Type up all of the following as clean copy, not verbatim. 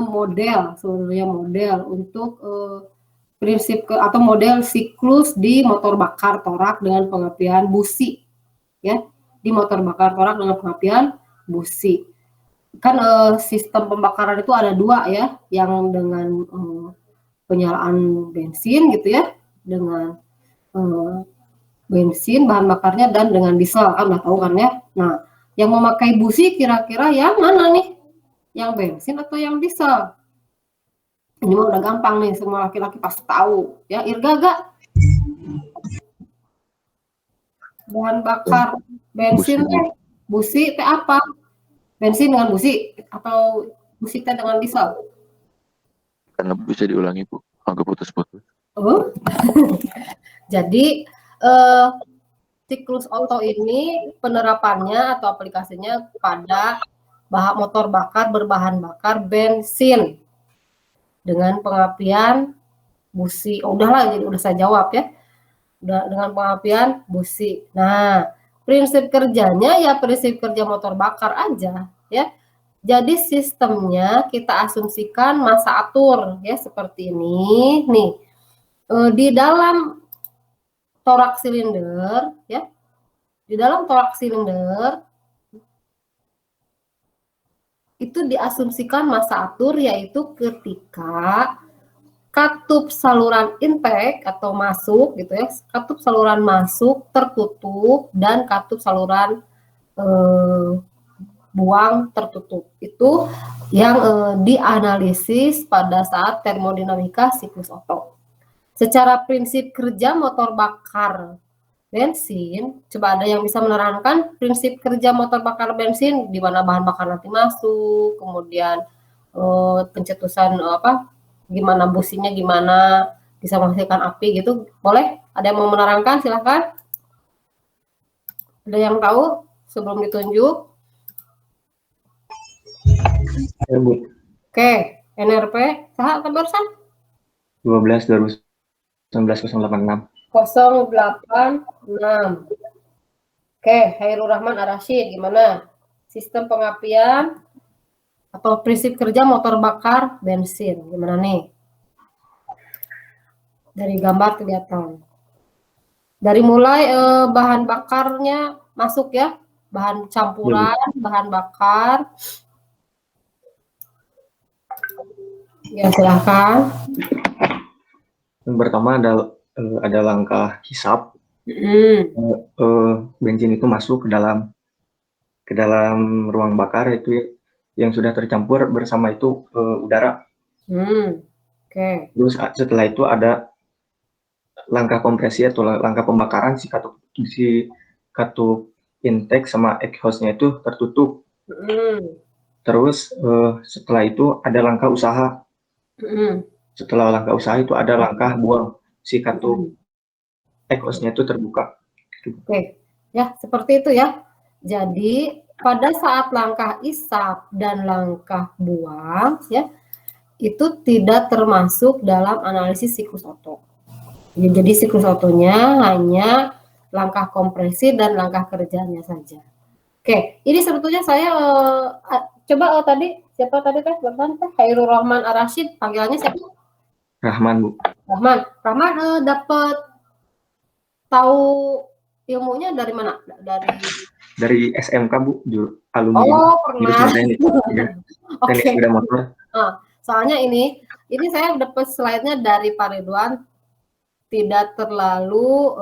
model sebenarnya model untuk prinsip atau model siklus di motor bakar torak dengan pengapian busi, ya, di motor bakar torak dengan pengapian busi. Kan sistem pembakaran itu ada dua ya, yang dengan penyalaan bensin gitu ya, dengan bensin bahan bakarnya dan dengan diesel, kan udah tahu kan ya. Nah, yang memakai busi kira-kira yang mana nih? Yang bensin atau yang diesel? Ini mah udah gampang nih, semua laki-laki pasti tahu. Ya, Irga gak? Bahan bakar bensin teh, busi teh apa? Bensin dengan busi atau busi teh dengan diesel? Karena bisa diulangi Bu, agak putus-putus. Oh. Jadi siklus Otto ini penerapannya atau aplikasinya pada motor bakar berbahan bakar bensin dengan pengapian busi. Oh, udahlah, jadi udah saya jawab ya. Udah, dengan pengapian busi. Nah, prinsip kerjanya ya prinsip kerja motor bakar aja ya. Jadi sistemnya kita asumsikan massa atur ya seperti ini nih. Di dalam torak silinder ya. Di dalam torak silinder itu diasumsikan massa atur yaitu ketika katup saluran intake atau masuk gitu ya, katup saluran masuk tertutup dan katup saluran buang tertutup. Itu yang dianalisis pada saat termodinamika siklus Otto. Secara prinsip kerja motor bakar bensin, coba ada yang bisa menerangkan prinsip kerja motor bakar bensin, di mana bahan bakar nanti masuk, kemudian pencetusan gimana businya, gimana bisa menghasilkan api gitu, boleh? Ada yang mau menerangkan? Silahkan. Ada yang tahu sebelum ditunjuk? Ya, Bu. Oke, NRP, saha barusan? 12/2019 086. Oke, Hairul Rahman Ar-Rasyid, gimana? Sistem pengapian atau prinsip kerja motor bakar bensin, gimana nih? Dari gambar kelihatan. Dari mulai bahan bakarnya masuk ya, bahan campuran, bahan bakar. Ya, silahkan. Yang pertama ada langkah hisap. Bensin itu masuk ke dalam ruang bakar itu yang sudah tercampur bersama itu udara. Okay. Terus setelah itu ada langkah kompresi atau langkah pembakaran si katup intake sama exhaust-nya itu tertutup. Terus setelah itu ada langkah usaha. Setelah langkah usaha itu ada langkah buang si katup exhaust-nya itu terbuka. Oke, ya seperti itu ya. Jadi pada saat langkah isap dan langkah buang ya, itu tidak termasuk dalam analisis siklus Otto. Ya, jadi siklus Ottonya hanya langkah kompresi dan langkah kerjanya saja. Oke, ini sebetulnya saya coba tadi siapa tadi teh Hairul Rahman Ar-Rasyid, panggilannya siapa? Rahman, Bu. Rahman dapat tahu ilmunya dari mana? Dari SMK, Bu, alumni. Oh, pernah. Oke. Sepeda motor. Soalnya ini saya dapat slide-nya dari Pak Ridwan, tidak terlalu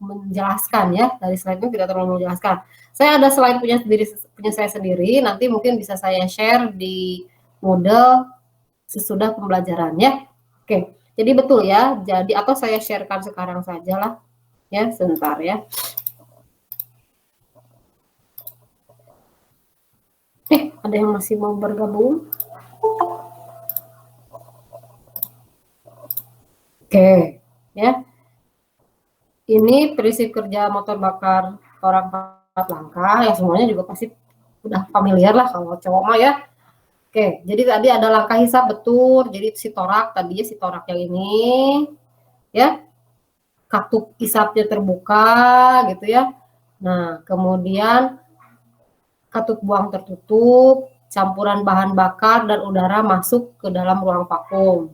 menjelaskan ya, dari slide-nya tidak terlalu menjelaskan. Saya ada slide punya saya sendiri, nanti mungkin bisa saya share di Moodle sesudah pembelajaran ya. Oke, jadi betul ya, jadi atau saya sharekan sekarang saja lah. Ya, sebentar ya. Ada yang masih mau bergabung? Oke, ya. Ini prinsip kerja motor bakar orang 4 langkah, ya semuanya juga pasti udah familiar lah kalau cowok mah ya. Oke, jadi tadi ada langkah hisap betul, jadi si torak tadinya si torak yang ini, ya. Katup isapnya terbuka gitu ya. Nah, kemudian katup buang tertutup, campuran bahan bakar dan udara masuk ke dalam ruang vakum,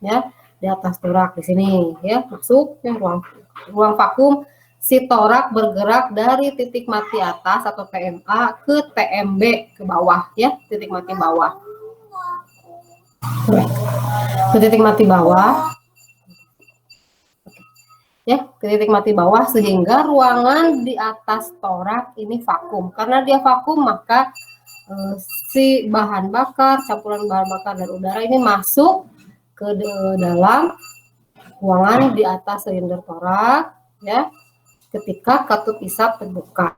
ya, di atas torak di sini, ya, masuk ya ruang vakum. Si torak bergerak dari titik mati atas atau TMA ke TMB ke bawah, ya, titik mati bawah. Ke titik mati bawah, ya, ke titik mati bawah, sehingga ruangan di atas torak ini vakum. Karena dia vakum, maka si bahan bakar, campuran bahan bakar dan udara ini masuk ke dalam ruangan di atas silinder torak, ya, ketika katup isap terbuka.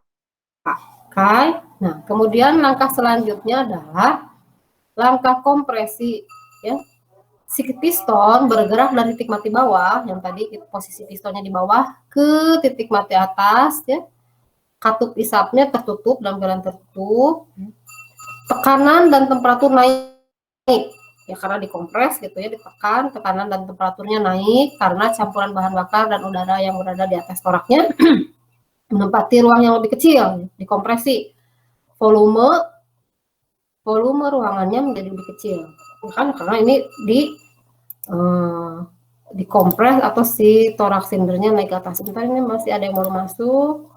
Oke. Nah, kemudian langkah selanjutnya adalah langkah kompresi, ya. Si piston bergerak dari titik mati bawah, yang tadi posisi pistonnya di bawah, ke titik mati atas, ya. Katup isapnya tertutup dalam keadaan tertutup. Tekanan dan temperatur naik, ya, karena dikompres gitu, ya, ditekan, tekanan dan temperaturnya naik karena campuran bahan bakar dan udara yang berada di atas toraknya menempati ruang yang lebih kecil, dikompresi. Volume ruangannya menjadi lebih kecil, kan, karena ini dikompres atau si torak silindernya naik ke atas. Sebentar, ini masih ada yang baru masuk.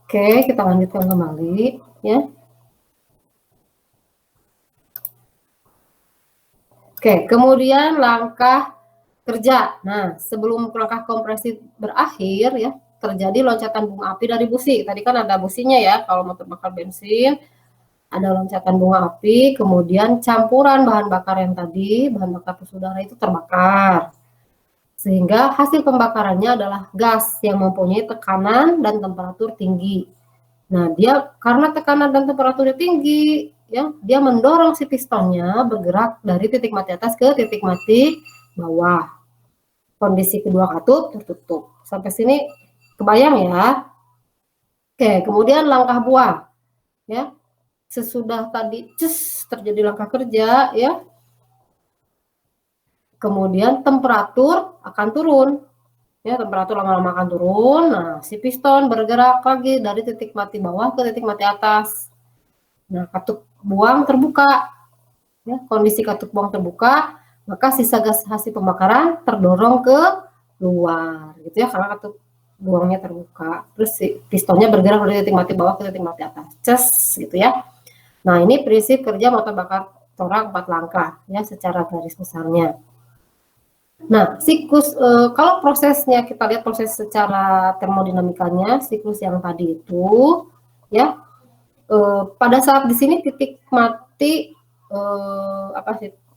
Oke, kita lanjutkan kembali, ya. Oke, kemudian langkah kerja. Nah, sebelum langkah kompresi berakhir, ya, terjadi loncatan bunga api dari busi. Tadi kan ada businya, ya, kalau motor bakar bensin ada loncatan bunga api, kemudian campuran bahan bakar yang tadi, bahan bakar pembesar udara itu terbakar. Sehingga hasil pembakarannya adalah gas yang mempunyai tekanan dan temperatur tinggi. Nah, dia karena tekanan dan temperaturnya tinggi, ya, dia mendorong si pistonnya bergerak dari titik mati atas ke titik mati bawah. Kondisi kedua katup tertutup. Sampai sini kebayang, ya? Oke, kemudian langkah buang, ya. Sesudah tadi terjadi langkah kerja, ya. Kemudian temperatur akan turun, ya, temperatur lama-lama akan turun. Nah, si piston bergerak lagi dari titik mati bawah ke titik mati atas. Nah, katup buang terbuka, ya, kondisi katup buang terbuka, maka sisa gas hasil pembakaran terdorong ke luar, gitu, ya, karena katup buangnya terbuka. Terus si pistonnya bergerak dari titik mati bawah ke titik mati atas, gitu, ya. Nah, ini prinsip kerja motor bakar torak 4 langkah, ya, secara garis besarnya. Nah, siklus, kalau prosesnya kita lihat proses secara termodinamikanya, siklus yang tadi itu, ya, pada saat di sini titik mati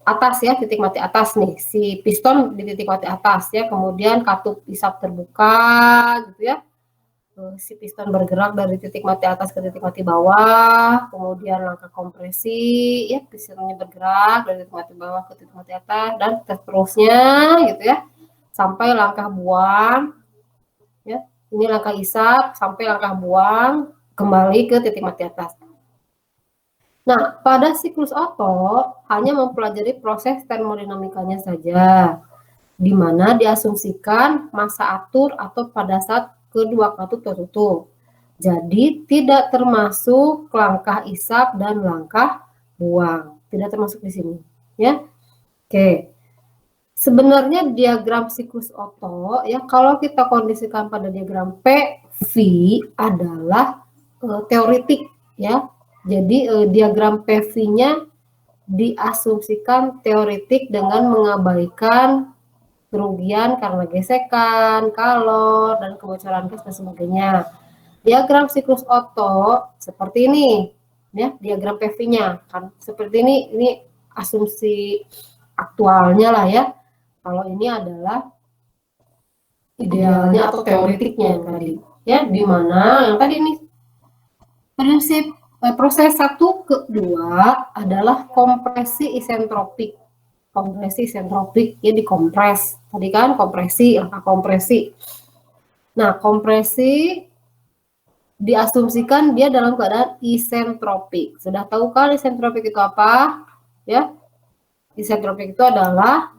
atas, ya, titik mati atas nih, si piston di titik mati atas, ya, kemudian katup isap terbuka, gitu, ya. Si piston bergerak dari titik mati atas ke titik mati bawah, kemudian langkah kompresi, ya, pistonnya bergerak dari titik mati bawah ke titik mati atas, dan seterusnya, gitu, ya, sampai langkah buang, ya, ini langkah isap sampai langkah buang kembali ke titik mati atas. Nah, pada siklus Otto hanya mempelajari proses termodinamikanya saja, di mana diasumsikan massa atur atau pada saat kedua katup tertutup. Jadi tidak termasuk langkah isap dan langkah buang, tidak termasuk di sini, ya. Oke. Sebenarnya diagram siklus Otto, ya, kalau kita kondisikan pada diagram PV adalah teoretik, ya. Jadi diagram PV-nya diasumsikan teoretik dengan mengabaikan kerugian karena gesekan, kalor, dan kebocoran gas dan sebagainya. Diagram siklus Otto seperti ini, ya, diagram PV-nya kan seperti ini asumsi aktualnya lah, ya. Kalau ini adalah idealnya atau teoretiknya yang tadi, ya, di mana yang tadi ini prinsip proses 1 ke 2 adalah kompresi isentropik. Kompresi isentropik, ya, dikompres. Tadi kan kompresi, langkah kompresi. Nah, kompresi diasumsikan dia dalam keadaan isentropik. Sudah tahu kan isentropik itu apa? Ya, isentropik itu adalah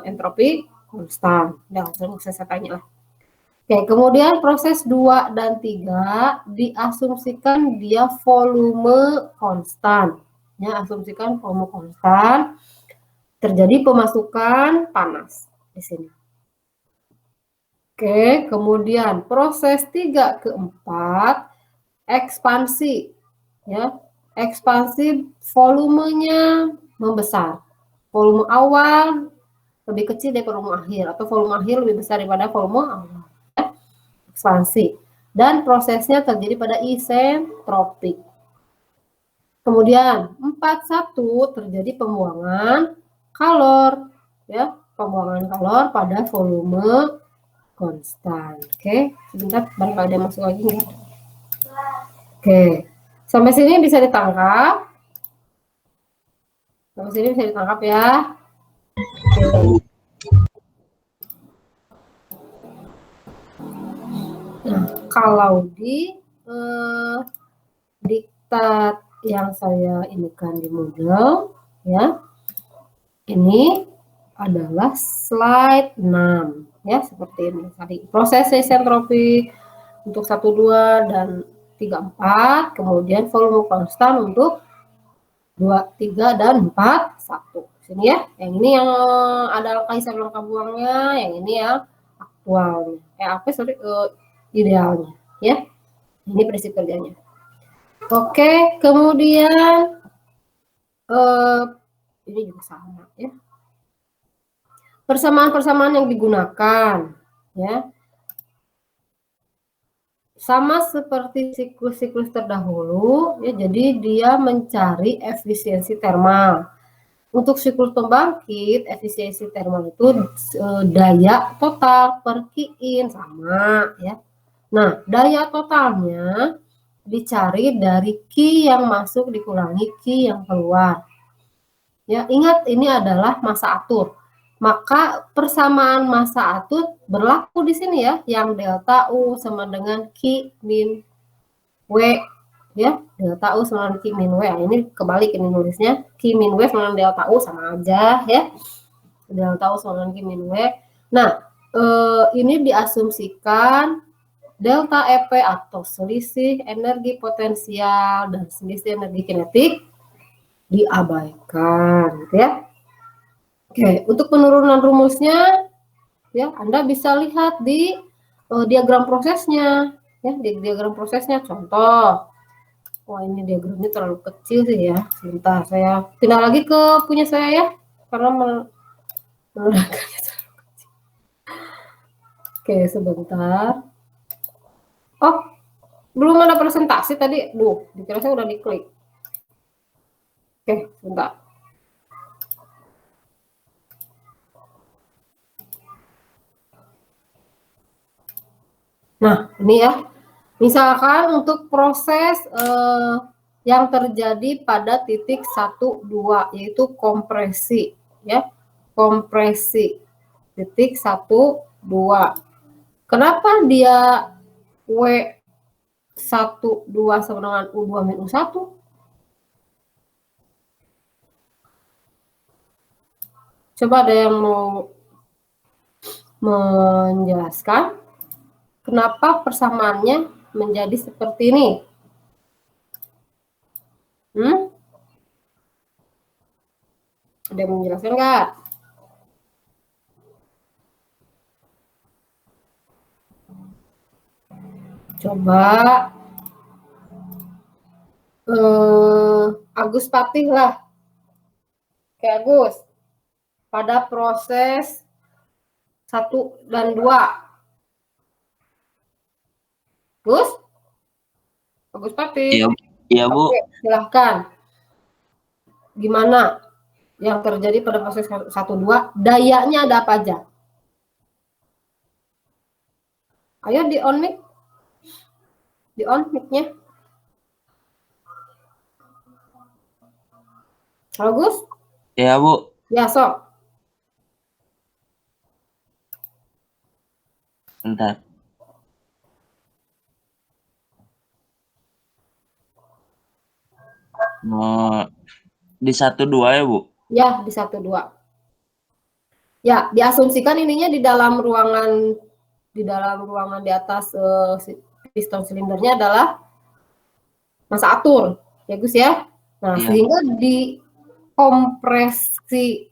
entropi konstan. Nah, langsung saya tanya lah. Oke, kemudian proses 2 dan 3 diasumsikan dia volume konstan. Ya, asumsikan volume konstan, terjadi pemasukan panas di sini. Oke, kemudian proses 3 ke 4 ekspansi, ya. Ekspansi volumenya membesar. Volume awal lebih kecil dari volume akhir, atau volume akhir lebih besar daripada volume awal. Ekspansi. Dan prosesnya terjadi pada isentropik. Kemudian 4.1 terjadi pembuangan kalor, ya, pembuangan kalor pada volume konstan. Oke, sebentar barangkali ada masuk lagi nggak? Oke, sampai sini bisa ditangkap. Sampai sini bisa ditangkap ya. Oke. Nah, kalau di diktat yang saya inikan di Moodle, ya, ini adalah slide 6, ya, seperti ini tadi. Proses isentropik untuk 1, 2, dan 3, 4, kemudian volume konstan untuk 2, 3, dan 4, 1. Sini ya, yang ini yang ada angka hisap angka buangnya, yang ini yang aktualnya. Idealnya, ya. Ini prinsip kerjanya. Oke, kemudian ini juga sama, ya. Persamaan-persamaan yang digunakan, ya, sama seperti siklus-siklus terdahulu, ya. Jadi dia mencari efisiensi termal. Untuk siklus pembangkit, efisiensi termal itu daya total per Q-in sama, ya. Nah, daya totalnya dicari dari Q yang masuk dikurangi Q yang keluar. Ya, ingat ini adalah massa atur. Maka persamaan massa atur berlaku di sini ya, yang delta U sama dengan Q min W, ya. Delta U sama dengan Q min W. Nah, ini kebalik ini nulisnya. Q min W sama dengan delta U sama aja, ya. Delta U sama dengan Q min W. Nah, ini diasumsikan delta EP atau selisih energi potensial dan selisih energi kinetik diabaikan, gitu ya. Oke, untuk penurunan rumusnya, ya, Anda bisa lihat di diagram prosesnya, ya, di diagram prosesnya. Contoh, wah ini diagramnya terlalu kecil sih ya. Sebentar, saya pindah lagi ke punya saya ya, karena menggunakannya terlalu kecil. Oke, sebentar. Oh, belum ada presentasi tadi. Dikira saya udah diklik. Oke, sebentar. Nah, ini ya. Misalkan untuk proses yang terjadi pada titik 1, 2, yaitu kompresi, ya. Kompresi. Titik 1, 2. Kenapa dia W1, 2 sama dengan U2 min U1? Coba ada yang mau menjelaskan kenapa persamaannya menjadi seperti ini? Ada yang menjelaskan nggak? Coba Agus Patih lah. Oke, Agus. Pada proses 1 dan 2. Gus? Agus Patih. Iya, iya Bu. Oke, silahkan. Gimana yang terjadi pada proses 1, 2? Dayanya ada apa aja? Ayo di on mic. Di on mic-nya. Halo Gus? Iya Bu. Ya, sok. Bentar. Di 1-2 ya Bu? Ya, di 1, 2. Ya, diasumsikan ininya di dalam ruangan di dalam ruangan di atas piston silindernya adalah massa atur, ya Gus ya. Nah, Iya. sehingga di kompresi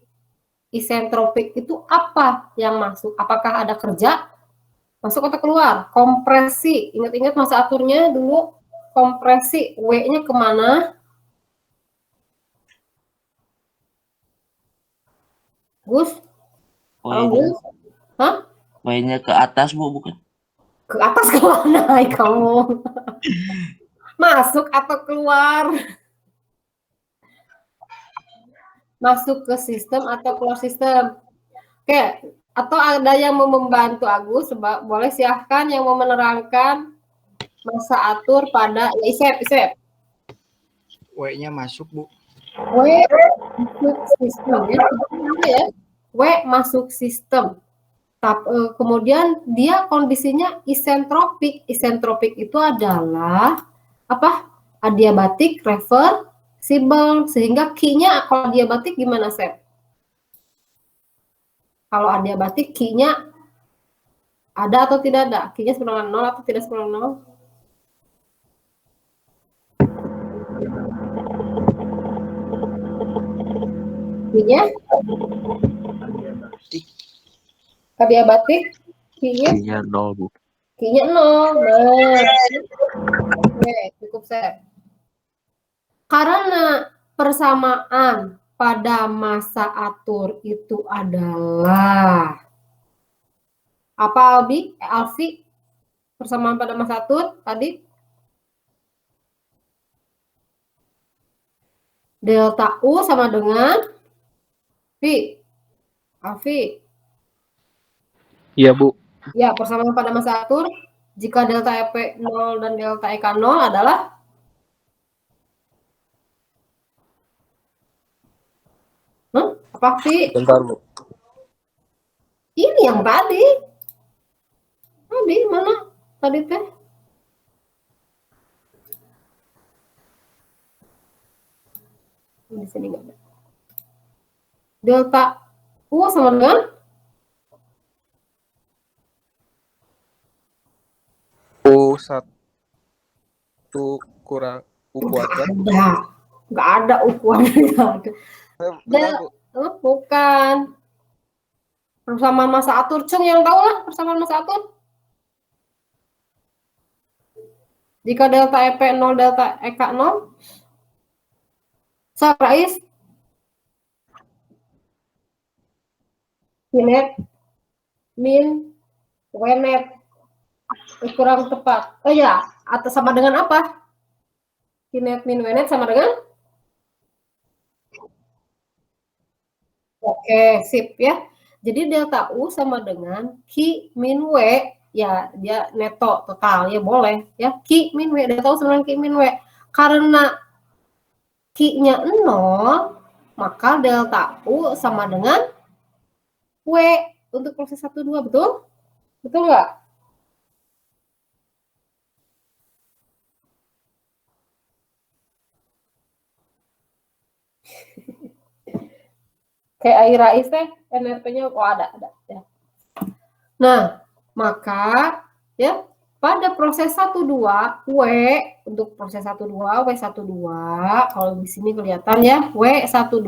isentropik itu apa yang masuk? Apakah ada kerja masuk atau keluar? Kompresi, ingat-ingat massa aturnya dulu, kompresi W-nya kemana? Gus? Halo Gus? Hah? W-nya ke atas Bu, bukan? Ke atas kemana kamu? Masuk atau keluar? Masuk ke sistem atau keluar sistem? Oke, atau ada yang mau membantu Agus? Boleh silahkan yang mau menerangkan massa atur pada Isep. W-nya masuk, Bu. W masuk sistem ya. W masuk sistem. Kemudian dia kondisinya isentropik. Isentropik itu adalah apa? Adiabatik, reversible, sehingga Q-nya kalau adiabatik gimana, Sep? Kalau adiabatik Q-nya ada atau tidak ada? Q-nya sama dengan 0 atau tidak sama dengan 0? Q-nya? Adiabatik? Q-nya? Q-nya 0, Bu. Q-nya 0. Nah, oke, cukup, Sep. Karena persamaan pada massa atur itu adalah apa, Alfi? Persamaan pada massa atur tadi? Delta U sama dengan Alfi. Iya, Bu. Ya, persamaan pada massa atur jika delta EP 0 dan delta EK 0 adalah apa sih? Bentar, Bu. Ini yang tadi. Tadi mana? Tadi teh? Di sini nggak ada. Delta U sama dengan U1 kurang U kuadrat. Nggak ada ukurannya. Bukan. Persamaan massa atur, Cung yang tahu lah persamaan massa atur. Jika delta EP 0, delta EK 0. Rais. Kinet min Wnet. Kurang tepat. Oh ya, atau sama dengan apa? Kinet min Wnet sama dengan? Oke, sip ya. Jadi delta U sama dengan Q min W, ya dia neto total ya boleh ya. Q min W, delta U sama dengan Q min W. Karena Q-nya 0, maka delta U sama dengan W untuk proses 1, 2, betul? Betul nggak? Kayak air rais teh, NRP-nya ada ya. Nah, maka ya pada proses 1, 2 W untuk proses 1, 2 W1, 2 kalau di sini kelihatan ya W1, 2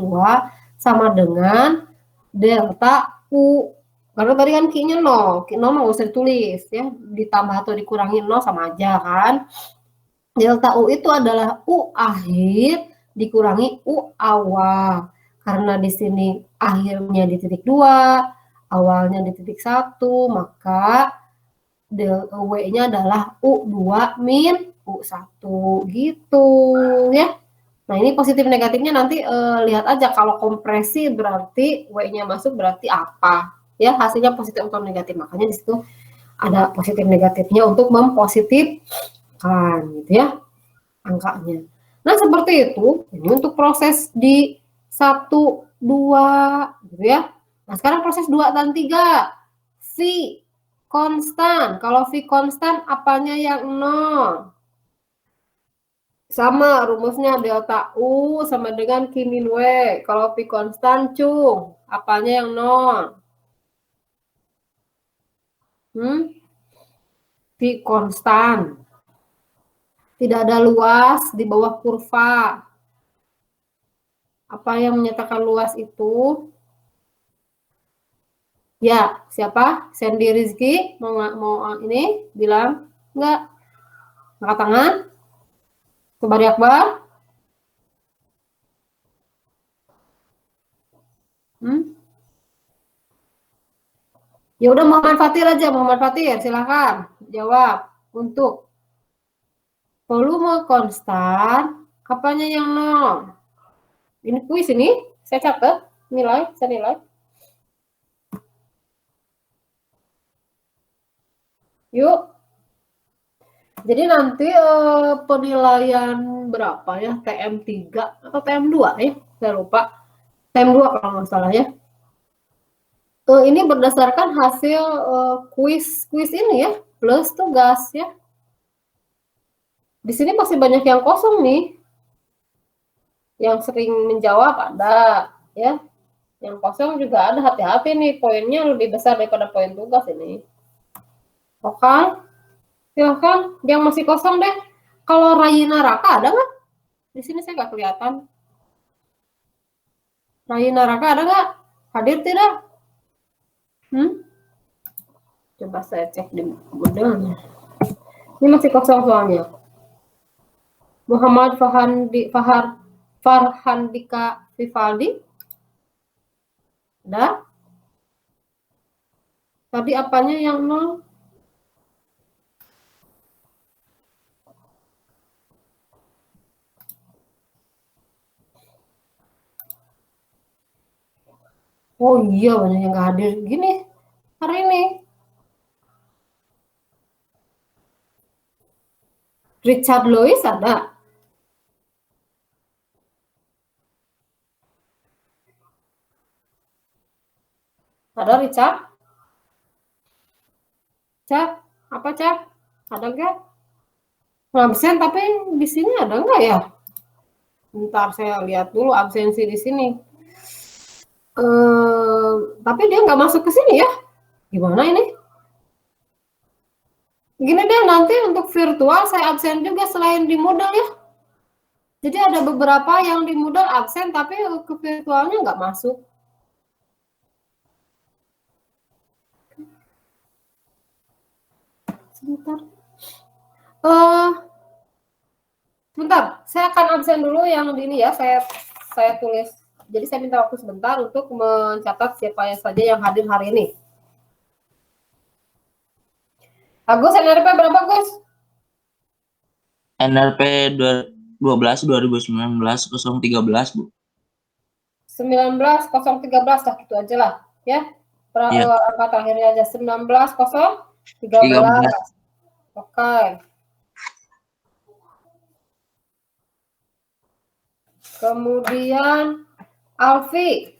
sama dengan delta U. Karena tadi kan Q-nya 0, Q 0 nggak usah ditulis ya, ditambah atau dikurangi 0 sama aja kan. Delta U itu adalah U akhir dikurangi U awal. Karena di sini akhirnya di titik 2, awalnya di titik 1, maka W-nya adalah U2 min U1 gitu ya. Nah, ini positif negatifnya nanti lihat aja, kalau kompresi berarti W-nya masuk berarti apa? Ya, hasilnya positif atau negatif. Makanya di situ ada positif negatifnya untuk mempositifkan gitu ya angkanya. Nah, seperti itu. Ini untuk proses di 1, 2 gitu ya. Nah, sekarang proses 2 dan 3. V konstan. Kalau V konstan apanya yang 0? Sama rumusnya delta U sama dengan Q min W. Kalau V konstan, Cung, apanya yang 0? V konstan. Tidak ada luas di bawah kurva. Apa yang menyatakan luas itu? Ya, siapa? Sandy Rizky mau ini bilang enggak? Angkat tangan. Sobari Akbar. Ya udah Muhammad Fatir aja, Muhammad Fatir, silakan jawab untuk volume konstan, apanya yang nol? Ini kuis ini, saya catat saya nilai. Yuk. Jadi nanti penilaian berapa ya? TM3 atau TM2 ya? Saya lupa. TM2 kalau nggak salah ya. Ini berdasarkan hasil kuis ini ya, plus tugas ya. Di sini masih banyak yang kosong nih. Yang sering menjawab ada ya. Yang kosong juga ada, hati-hati nih, poinnya lebih besar daripada poin tugas ini. Oke. Silahkan, yang masih kosong deh. Kalau Rayina Raka ada nggak? Di sini saya nggak kelihatan. Rayina Raka ada nggak? Hadir tidak? Coba saya cek di modelnya. Ini masih kosong soalnya. Muhammad Farhandika Vivaldi. Ada? Tadi apanya yang nol? Oh iya, banyak yang nggak hadir gini hari ini. Richard Lois ada? Ada Richard? Cak, apa Cak? Ada nggak? Absen tapi di sini ada nggak ya? Bentar saya lihat dulu absensi di sini. Tapi dia nggak masuk ke sini ya? Gimana ini? Gini deh, nanti untuk virtual saya absen juga selain di Moodle ya. Jadi ada beberapa yang di Moodle absen tapi ke virtualnya nggak masuk. Sebentar, saya akan absen dulu yang di ini ya, saya tulis. Jadi saya minta waktu sebentar untuk mencatat siapa saja yang hadir hari ini. Agus, NRP berapa, Gus? NRP 12 2019 013, Bu. 19 013 lah, gitu aja lah ya. Angka terakhirnya aja 19 013. Oke. Kemudian Alfi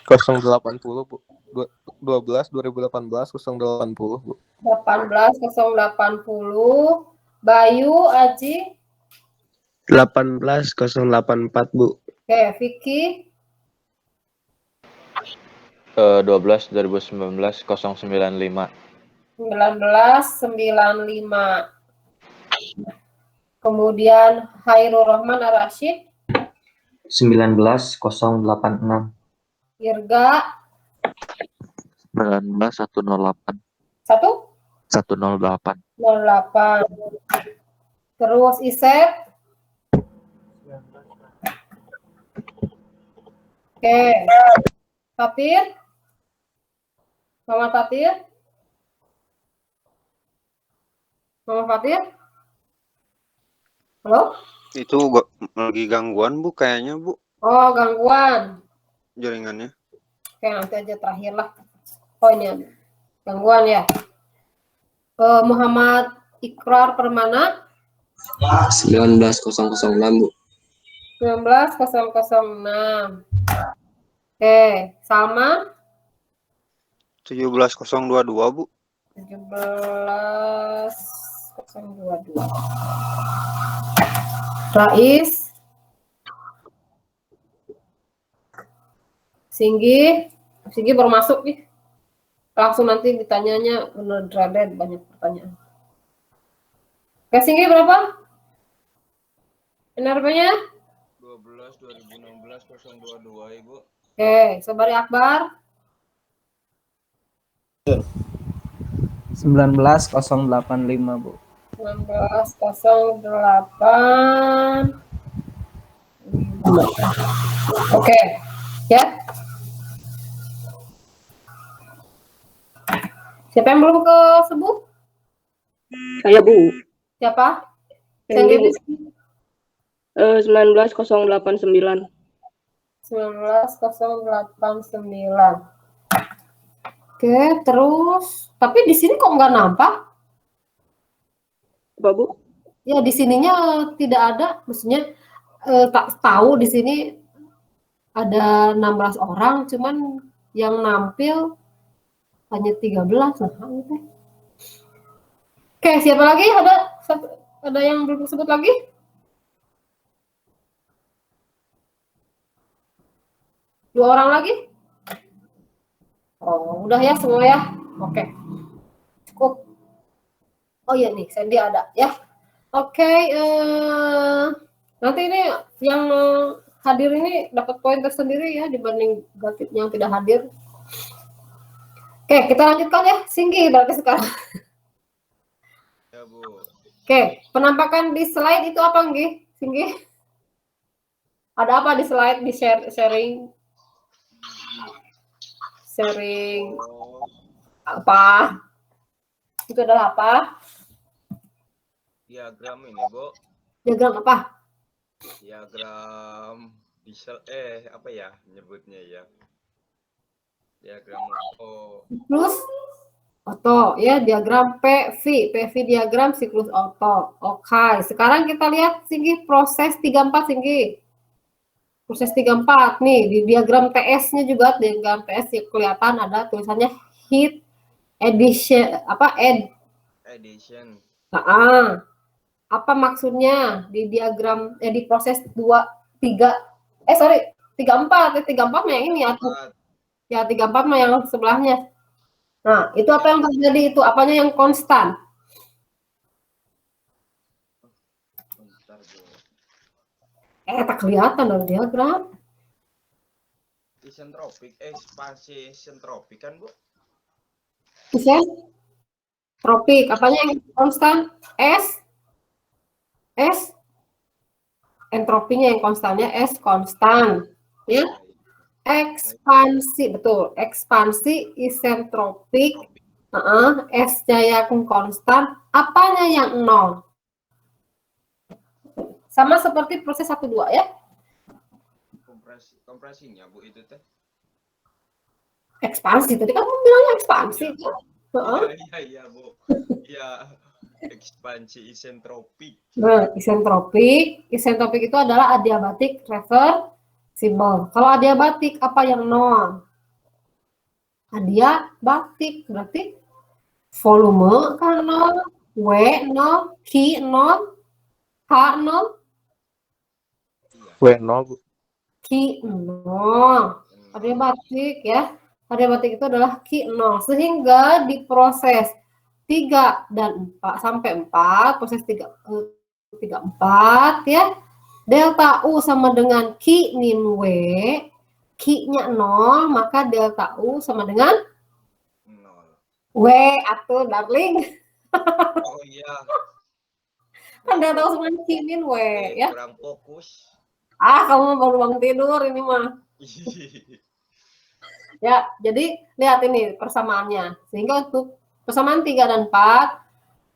080 Bu. 12 2018 080 Bu. 18 080. Bayu Aji 18 084 Bu. Oke, Vicky 12 2019 095. 1995. Kemudian Hairul Rahman Ar-Rasyid 19086. Irga 19 108. 108. 108. Terus Isep. Oke. Fatir. Mama Fatir. Mama Fatir. Halo? Itu lagi gangguan Bu kayaknya Bu. Oh, gangguan. Jaringannya. Oke, nanti aja terakhir lah. Oh, ini ada gangguan ya. Muhammad Ikrar Permana 19006 Bu. 19006. Oke, Salma 17022 Bu. 17022. Rais Singgi baru masuk nih. langsung nanti ditanyanya bener dreaded banyak pertanyaan. Oke, Singgi berapa? NRP-nya? 12 2016 022 Ibu. Oke, Sobari Akbar. 19085 Bu. 1908. Oke, ya. Siapa yang belum kesebut? Saya Bu. Siapa? Sandy, Bu. Sandy. 19089. 19089. Oke, terus tapi di sini kok nggak nampak? Apa Bu? Ya di sininya tidak ada, maksudnya tak tahu di sini ada 16 orang, cuman yang nampil hanya 13. Nah, gitu. Oke, siapa lagi? Ada yang belum disebut lagi? Dua orang lagi? Oh, udah ya semua ya. Oke. Cukup. Oh iya nih, Sandy ada ya. Oke, nanti ini yang hadir ini dapat poin tersendiri ya dibanding yang tidak hadir. Oke, kita lanjutkan ya. Singgi berarti sekarang. Ya, Bu. Oke, penampakan di slide itu apa, Nggi? Singgi? Ada apa di slide, di sharing? Sharing apa? Itu adalah apa? Diagram ini, Bu. Diagram apa? Diagram diesel apa ya nyebutnya ya? Diagram Siklus oto ya, diagram PV diagram siklus oto. Oke, sekarang kita lihat Singgi proses 34 Singgi. Proses 34 nih di diagram TS-nya juga, diagram TS ya, kelihatan ada tulisannya heat addition addition. Apa maksudnya di diagram di proses 34 mah yang ini ya 34 mah yang sebelahnya. Nah, itu apa yang terjadi, itu apanya yang konstan? Tak kelihatan dari diagram. Isentropik, ekspansi isentropik kan, Bu? Isentropik, apanya yang konstan? S. Entropinya yang konstannya S konstan. Ya. Ekspansi, betul. Ekspansi isentropik. S-nya yang konstan, apanya yang nol? Sama seperti proses 1-2 ya. Kompresinya, Bu, itu teh. Ekspansi, tadi kamu bilangnya ekspansi. Iya, Bu. Iya. Ekspansi isentropik. Nah, isentropik itu adalah adiabatik reversible. Kalau adiabatik apa yang nol? Adiabatik berarti volume kan nol, W nol, Q nol, H nol, W 0 Bu. Q nol. Adiabatik ya. Adiabatik itu adalah Q nol. Sehingga di proses 3 dan 4 sampai 4, proses 3 4 ya. Delta U sama dengan Q min W. Q-nya 0, maka delta U sama dengan 0. W atuh darling. Oh iya. Kan delta U sama Q min W ya. Kurang fokus. Kamu baru bangun tidur ini mah. Ya, jadi lihat ini persamaannya. Sehingga untuk persamaan 3 dan 4,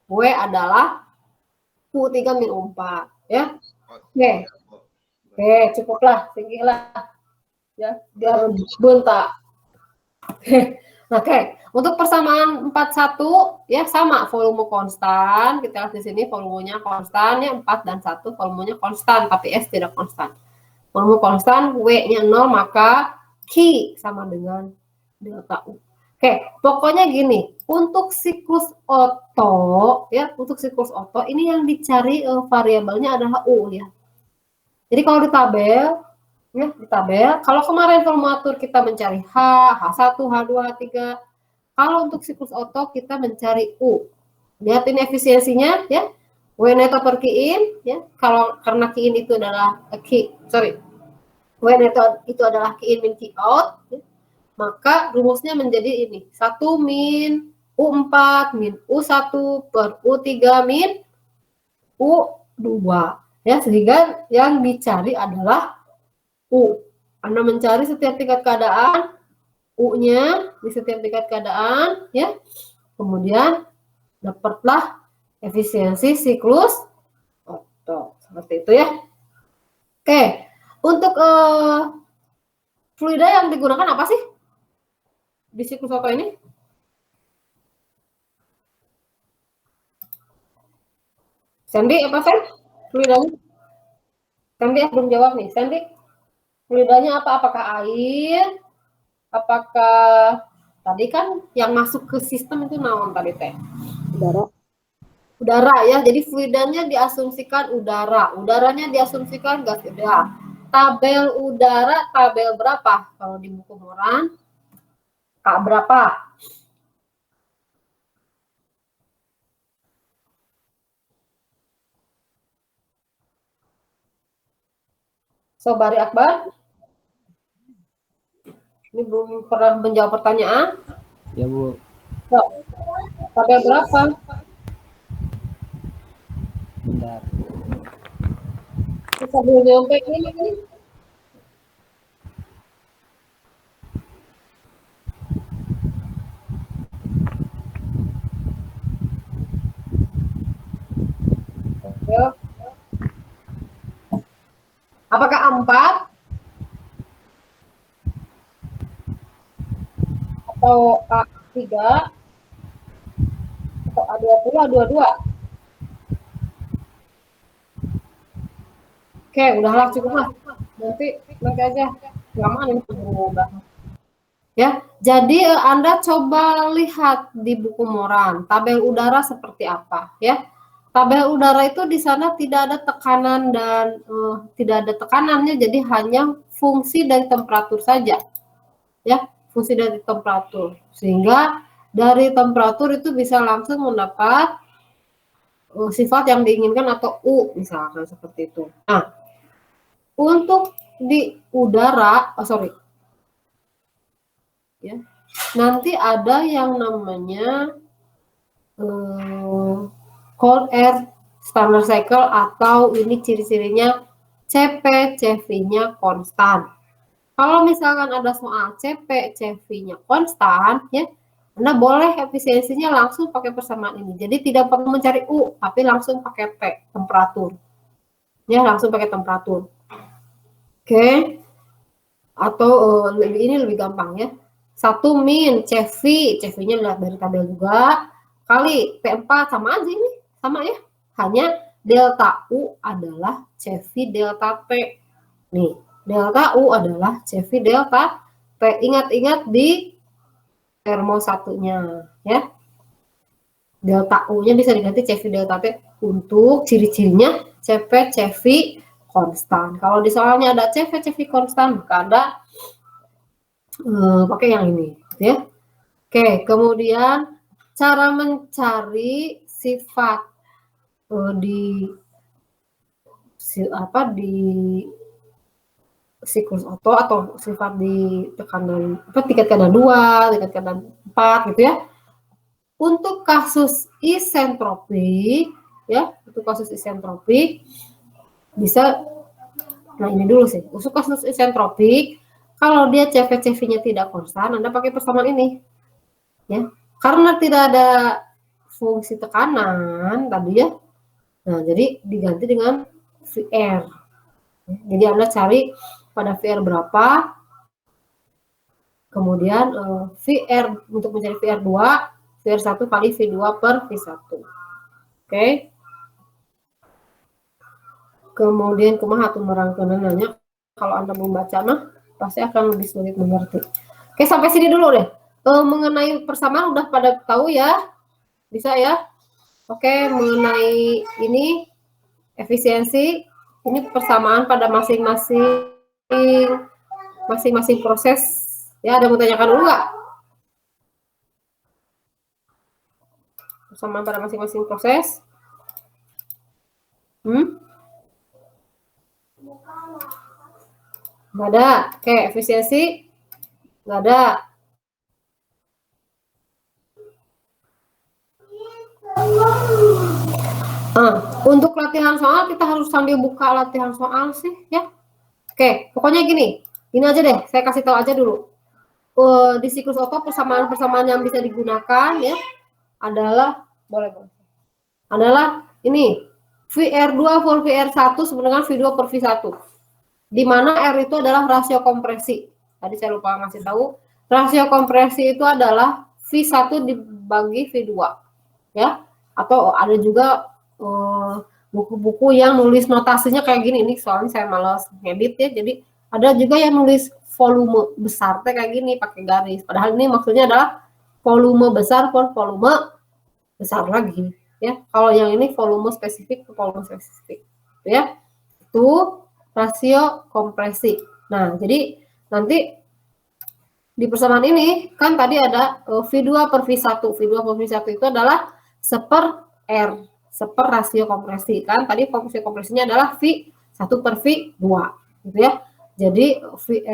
W adalah U3 min U4 ya. Oke, cukuplah, tinggilah. Ya, biar bentak. Oke, untuk persamaan 41 ya sama volume konstan. Kita lihat di sini volumenya konstan ya, 4 dan 1 volumenya konstan tapi S tidak konstan. Volume konstan, W-nya 0 maka Q sama dengan delta U. Oke, pokoknya gini, untuk siklus Otto ya, untuk siklus Otto ini yang dicari variabelnya adalah U ya. Jadi kalau di tabel ya, di tabel kalau kemarin volumatur kita mencari H1, H2, H3, Kalau untuk siklus Otto kita mencari U. Lihat ini efisiensinya ya. W neto per Q in ya. Kalau karena Q in itu adalah W neto itu adalah Q in min Q out, ya, maka rumusnya menjadi ini. 1 min U4 min U1 per U3 min U2. Ya, sehingga yang dicari adalah U. Anda mencari setiap tingkat keadaan U-nya di setiap tingkat keadaan ya. Kemudian dapatlah efisiensi siklus Otto. Seperti itu ya. Oke, untuk fluida yang digunakan apa sih di siklus Otto ini? Sandy apa Sen? Fluidanya? Sandy belum jawab nih. Sandy, fluidanya apa? Apakah air? Apakah tadi kan yang masuk ke sistem itu naon tadi teh? Udara. Udara ya. Jadi fluidanya diasumsikan udara. Udaranya diasumsikan gas. Udah. Tabel udara tabel berapa? Kalau di buku Moran K berapa? Sobari Akbar? Ini belum pernah menjawab pertanyaan. Ya, Bu. So, tabel berapa? Bentar. Bisa belum nyampe ini. Ayo. Apakah 4? Atau A3? Atau A20, A22? Oke, udahlah cukup lah. Nanti aja. Lama ini udah. Ya, jadi Anda coba lihat di buku Moran tabel udara seperti apa ya. Tabel udara itu di sana tidak ada tekanan dan tidak ada tekanannya, jadi hanya fungsi dari temperatur saja. Ya, fungsi dari temperatur. Sehingga dari temperatur itu bisa langsung mendapat sifat yang diinginkan atau U misalkan seperti itu. Nah, untuk di udara, ya, nanti ada yang namanya cold air standard cycle atau ini ciri-cirinya CP, CV-nya konstan. Kalau misalkan ada soal CP, CV-nya konstan, ya, Anda boleh efisiensinya langsung pakai persamaan ini. Jadi tidak perlu mencari U, tapi langsung pakai T, temperatur. Ya, langsung pakai temperatur. Oke. Atau ini lebih gampang ya. 1 min CV, CV-nya lihat dari tabel juga, kali P4 sama aja ini. Sama ya, hanya delta U adalah CV delta T. Nih, delta U adalah CV delta T. Ingat-ingat di termo satunya ya. Delta U-nya bisa diganti CV delta T untuk ciri-cirinya CP, CV konstan. Kalau di soalnya ada CV, CV konstan, maka ada pakai yang ini ya. Oke, kemudian cara mencari sifat di siklus Otto atau sifat di tekanan tingkat keadaan 2, tingkat keadaan 4 gitu ya. Untuk kasus isentropik ya, untuk kasus isentropik bisa ini dulu sih. Untuk kasus isentropik kalau dia CV-nya tidak konstan, Anda pakai persamaan ini. Ya. Karena tidak ada fungsi tekanan tadi ya. Nah, jadi diganti dengan VR. Jadi Anda cari pada VR berapa, kemudian VR untuk mencari VR2, VR1 kali V2 per V1. Oke. Kemudian kumaha atuh merangkeunannya, kalau Anda membaca mah pasti akan lebih sulit mengerti. Oke, sampai sini dulu deh. Mengenai persamaan udah pada tahu ya? Bisa ya? Oke, mengenai ini efisiensi, ini persamaan pada masing-masing proses. Ya, ada yang mau tanyakan dulu nggak? persamaan pada masing-masing proses. Nggak ada. Oke, efisiensi nggak ada. Untuk latihan soal kita harus sambil buka latihan soal sih ya. Oke, pokoknya gini aja deh, saya kasih tahu aja dulu. Di siklus Otto persamaan yang bisa digunakan ya adalah adalah ini VR2 per VR1 sama dengan V2 per V1. Di mana R itu adalah rasio kompresi. Tadi saya lupa ngasih tahu, rasio kompresi itu adalah V1 dibagi V2 ya. Atau ada juga buku-buku yang nulis notasinya kayak gini. Ini soalnya saya malas ngedit ya, jadi ada juga yang nulis volume besar kayak gini pakai garis, padahal ini maksudnya adalah volume besar per volume besar lagi ya. Kalau yang ini volume spesifik ke volume spesifik ya, itu rasio kompresi. Nah, jadi nanti di persamaan ini kan tadi ada V2 per V1. V2 per V1 itu adalah seper R, seper rasio kompresi. Kan tadi rasio kompresinya adalah V1 per V2 gitu ya. Jadi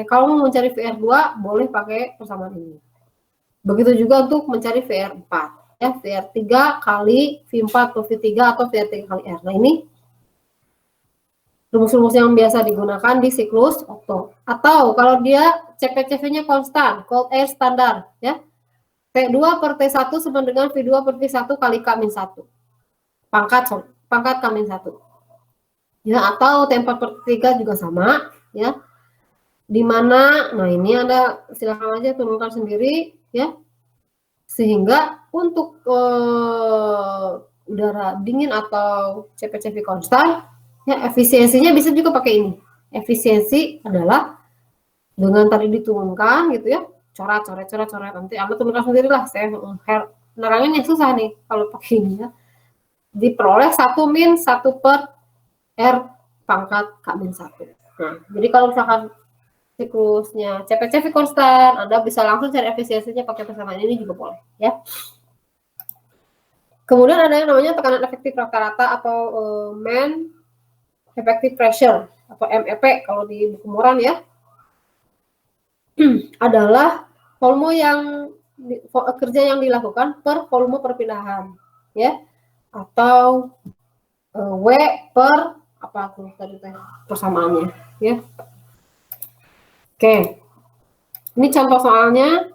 kalau mau mencari VR2 boleh pakai persamaan ini. Begitu juga untuk mencari VR4 ya, VR3 kali V4 per V3 atau VR3 kali R. Nah, ini rumus-rumus yang biasa digunakan di siklus Otto. Atau kalau dia CP-CP-nya konstan, cold air standar ya. T2 per T1 sama dengan V2 per V1 kali K-1. Pangkat K-1. Ya, atau T4 per T3 juga sama ya. Di mana, nah ini Anda silakan aja turunkan sendiri ya. Sehingga untuk udara dingin atau CP-CP konstan ya, efisiensinya bisa juga pakai ini. Efisiensi adalah dengan tadi diturunkan gitu ya, coret. Nanti Anda turunkan sendiri lah. Saya nerangin yang susah nih kalau pakai ini ya. Diperoleh 1 min 1 per R pangkat K-1. Nah, jadi kalau misalkan siklusnya CP-CP konstan, Anda bisa langsung cari efisiensinya pakai persamaan ini juga boleh ya. Kemudian ada yang namanya tekanan efektif rata-rata atau main effective pressure atau MEP kalau di buku Moran ya. Adalah volume kerja yang dilakukan per volume perpindahan ya, atau W per apa tuh tadi persamaannya ya. Oke, ini contoh soalnya.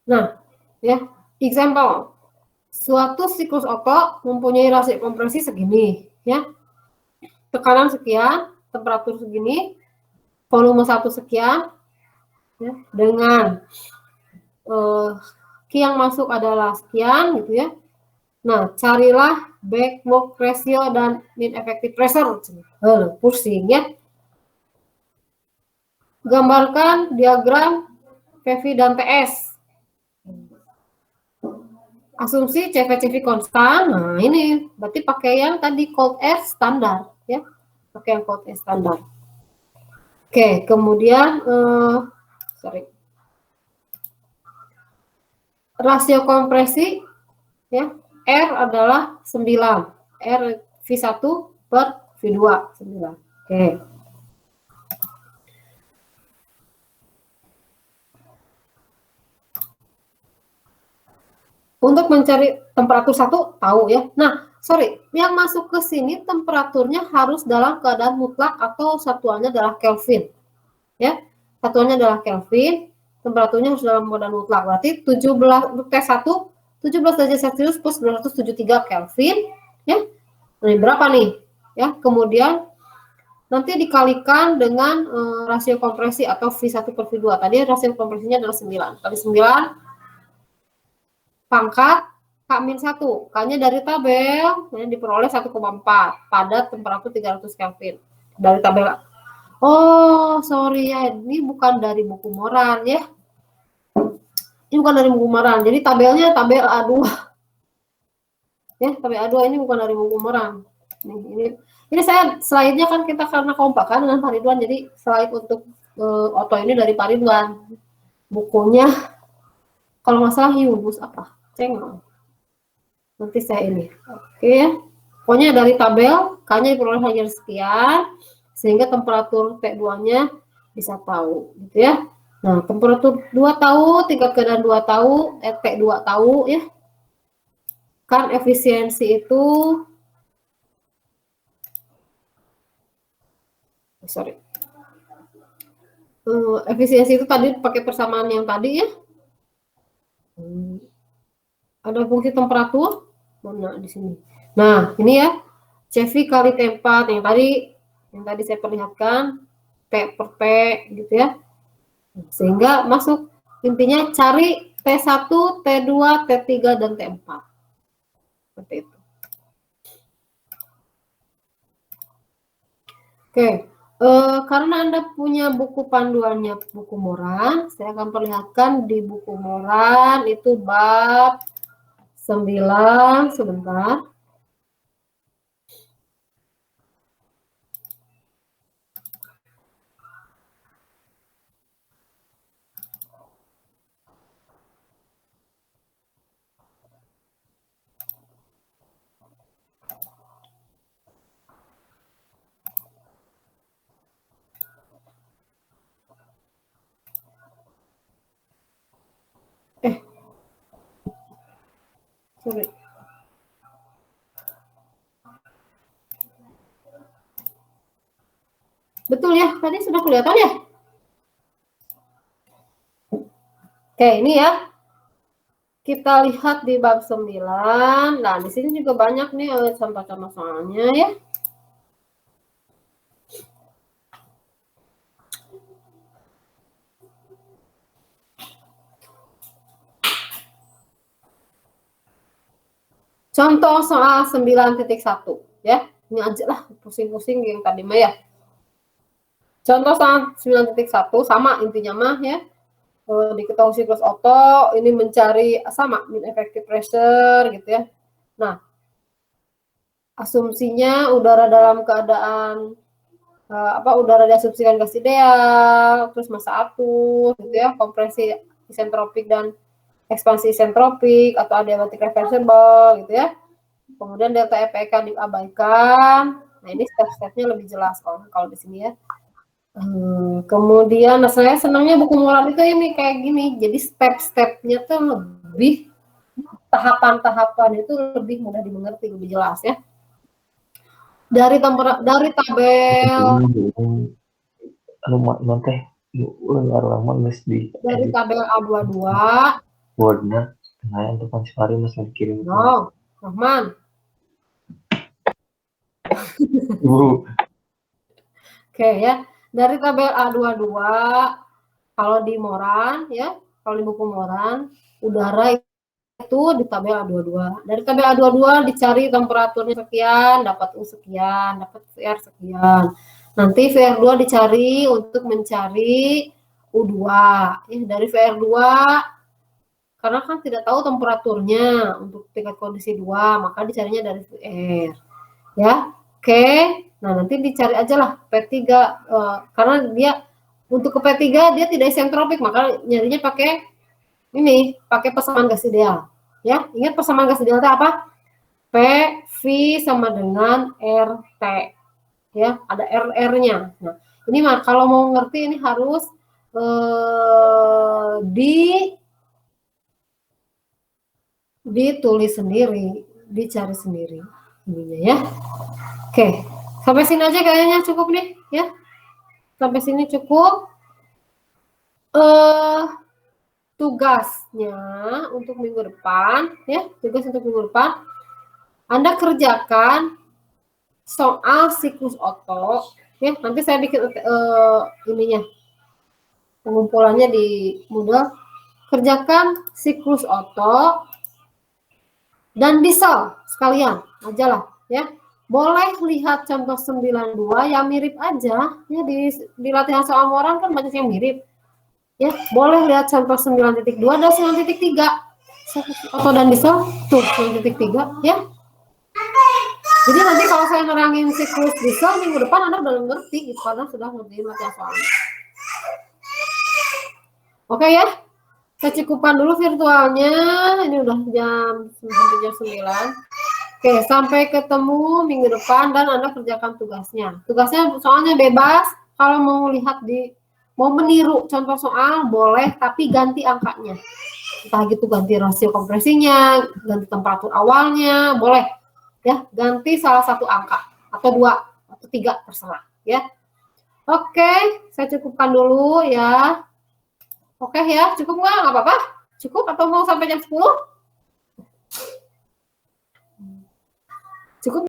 Nah, ya, example. Suatu siklus Otto mempunyai rasio kompresi segini, ya. Tekanan sekian, temperatur segini, volume 1 sekian, ya, dengan Q yang masuk adalah sekian, gitu ya. Nah, carilah back work ratio dan mean effective pressure. Pusing ya. Gambarkan diagram PV dan TS. Asumsi CV konstan. Nah, ini berarti pakai yang tadi cold air standar ya. Pakai yang cold air standar. Oke, kemudian rasio kompresi ya. R adalah 9. R V1 per V2 9. Oke. Untuk mencari temperatur 1 tahu ya. Nah, sorry, yang masuk ke sini temperaturnya harus dalam keadaan mutlak atau satuannya adalah Kelvin. Ya. Satuannya adalah Kelvin, temperaturnya harus dalam keadaan mutlak. Berarti 17 T1 17 derajat Celcius plus 273 Kelvin ya. Nah, berapa nih? Ya, kemudian nanti dikalikan dengan rasio kompresi atau V1 per V2. Tadi rasio kompresinya adalah 9. Kali 9 pangkat K-1. K-nya dari tabel ya, diperoleh 1,4 pada temperatur 300 Kelvin. Dari tabel. Oh, sorry ya, ini bukan dari buku Moran ya. Ini bukan dari buku Moran. Jadi tabelnya tabel A2. Ya, tabel A2 ini bukan dari buku Moran. Ini Ini saya slide-nya kan kita karena kompak kan dengan Pak Ridwan, jadi slide untuk oto ini dari Pak Ridwan. Bukunya kalau nggak salah Yubus apa? Cengol. Nanti saya ini. Oke ya. Pokoknya dari tabel K-nya diperoleh hanya sekian sehingga temperatur T2-nya bisa tahu gitu ya. Nah, temperatur 2 tahu, tingkat keadaan 2 tahu, T2 tahu ya. Kan efisiensi itu efisiensi itu tadi pakai persamaan yang tadi ya. Ada fungsi temperatur mana di sini. Nah, ini ya. CV kali T4 yang tadi saya perlihatkan T per P gitu ya. Sehingga masuk intinya cari T1, T2, T3 dan T4. Seperti itu. Oke. Karena Anda punya buku panduannya buku Moran, saya akan perlihatkan di buku Moran itu bab 9, sebentar. Sorry. Betul ya, tadi sudah kelihatan ya? Oke, ini ya. Kita lihat di bab 9. Nah, di sini juga banyak nih contoh-contoh soalnya ya. Contoh soal 9.1 ya. Ini aja lah, pusing-pusing yang tadi mah ya. Contoh soal 9.1 sama intinya mah ya. Diketahui siklus Otto ini mencari sama mean effective pressure gitu ya. Nah, asumsinya udara dalam keadaan udara diasumsikan gas ideal, terus massa atur gitu ya, kompresi isentropik dan ekspansi isentropik atau adiabatic reversible gitu ya. Kemudian delta EPK diabaikan. Nah, ini step-stepnya lebih jelas kalau di sini ya. Kemudian saya senangnya buku Moran itu ini kayak gini. Jadi step-stepnya tuh lebih, tahapan-tahapan itu lebih mudah dimengerti, lebih jelas ya. Dari tabel dari tabel A22 Wordnya tengah untuk Pansipari mas kirim. No, Rahman. Oke ya, dari tabel A22 kalau di Moran ya, kalau di buku Moran udara itu di tabel A22. Dari tabel A22 dicari temperaturnya sekian, dapat U sekian, dapat VR sekian. Nanti VR2 dicari untuk mencari U2. Ya, dari VR2 karena kan tidak tahu temperaturnya untuk tingkat kondisi 2, maka dicarinya dari VR. Ya, oke. Nah, nanti dicari aja lah P3 karena dia untuk ke P3 dia tidak isentropik, maka nyarinya pakai ini, pakai persamaan gas ideal. Ya, ingat persamaan gas ideal itu apa? P V sama dengan RT. Ya, ada RR-nya. Nah, ini mah kalau mau ngerti ini harus ditulis sendiri, dicari sendiri ininya ya. Oke, sampai sini aja kayaknya cukup nih ya. Sampai sini cukup. Tugasnya untuk minggu depan ya, tugas untuk minggu depan Anda kerjakan soal siklus Otto ya. Nanti saya bikin ininya pengumpulannya di Moodle. Kerjakan siklus Otto dan Diesel sekalian aja lah ya. Boleh lihat contoh 92 yang mirip aja ya, di latihan soal Moran kan banyak yang mirip. Ya, boleh lihat contoh 9.2 dan 9.3. Otto dan Diesel tuh 9.3 ya. Jadi nanti kalau saya nerangin siklus diesel minggu depan Anda udah ngerti gitu, karena sudah ngerti materi soalnya. Oke ya, saya cukupkan dulu virtualnya. Ini udah jam 9. Oke, sampai ketemu minggu depan dan Anda kerjakan tugasnya. Tugasnya soalnya bebas. Kalau mau lihat mau meniru contoh soal boleh, tapi ganti angkanya. Entah gitu ganti rasio kompresinya, ganti temperatur awalnya, boleh. Ya, ganti salah satu angka atau 2 atau 3 terserah ya. Oke, saya cukupkan dulu ya. Oke ya, cukup nggak apa-apa? Cukup atau mau sampai jam 10? Cukup.